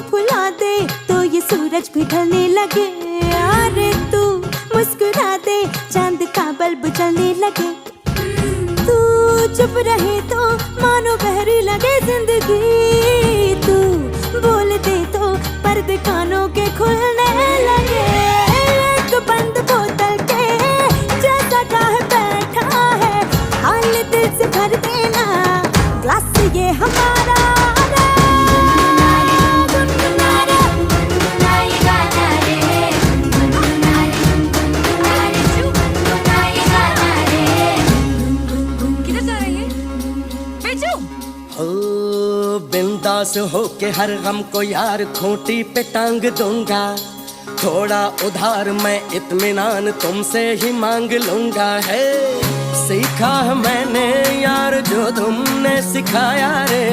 फुला दे तो ये सूरज भी ढलने लगे। अरे तू मुस्कुरा दे चांद का बल्ब जलने लगे। तू चुप रहे तो मानो बहरी लगे जिंदगी। तू बोल दे तो पर्दे कानों के खुलने लगे। एक बंद बोतल के जैसा चाहे बैठा है, हाल दिल से भर देना ग्लास ये हमारा। बिंदास हो के हर गम को यार खूंटी पे टांग दूंगा। थोड़ा उधार मैं इत्मीनान तुमसे ही मांग लूंगा। है सीखा मैंने यार जो तुमने सिखाया रे।